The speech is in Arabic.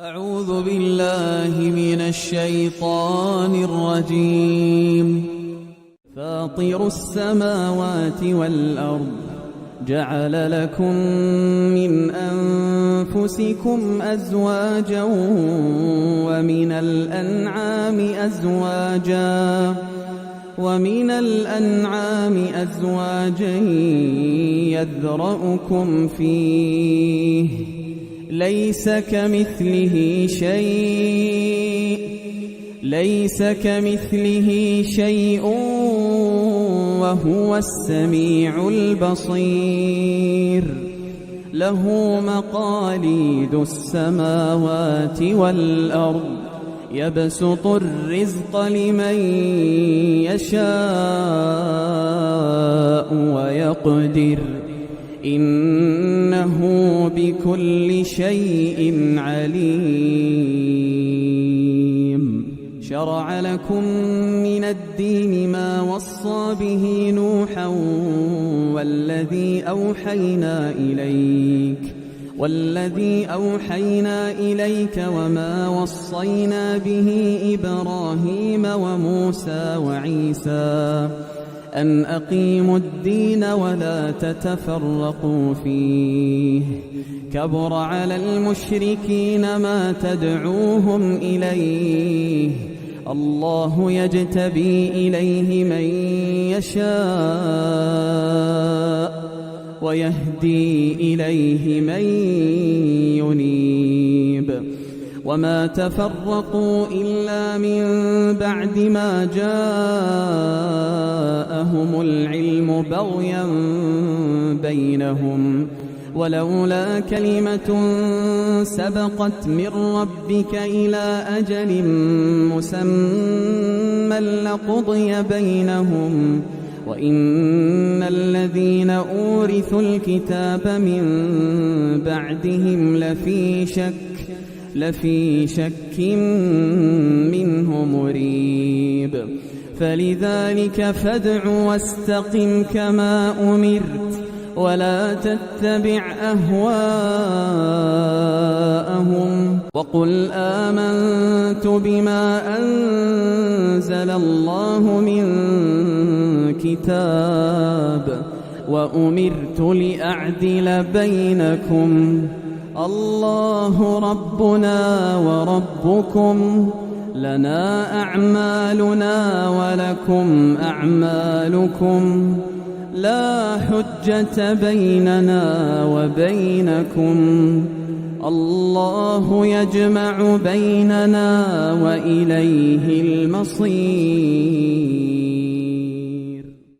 أعوذ بالله من الشيطان الرجيم. فاطر السماوات والأرض جعل لكم من أنفسكم أزواجا ومن الأنعام أزواجا يذرأكم فيه ليس كمثله شيء وهو السميع البصير. له مقاليد السماوات والأرض يبسط الرزق لمن يشاء ويقدر إنه بكل شيء عليم. شرع لكم من الدين ما وصى به نوحا والذي أوحينا إليك وما وصينا به إبراهيم وموسى وعيسى أن أقيموا الدين ولا تتفرقوا فيه. كبر على المشركين ما تدعوهم إليه. الله يجتبي إليه من يشاء ويهدي إليه من ينيب. وما تفرقوا إلا من بعد ما جاءهم العلم بغيا بينهم ولولا كلمة سبقت من ربك إلى أجل مسمى لقضي بينهم وإن الذين أورثوا الكتاب من بعدهم لفي شك منه مريب. فلذلك فادع واستقم كما أمرت ولا تتبع أهواءهم وقل آمنت بما أنزل الله من كتاب وأمرت لأعدل بينكم الله ربنا وربكم لنا أعمالنا ولكم أعمالكم لا حجة بيننا وبينكم الله يجمع بيننا وإليه المصير.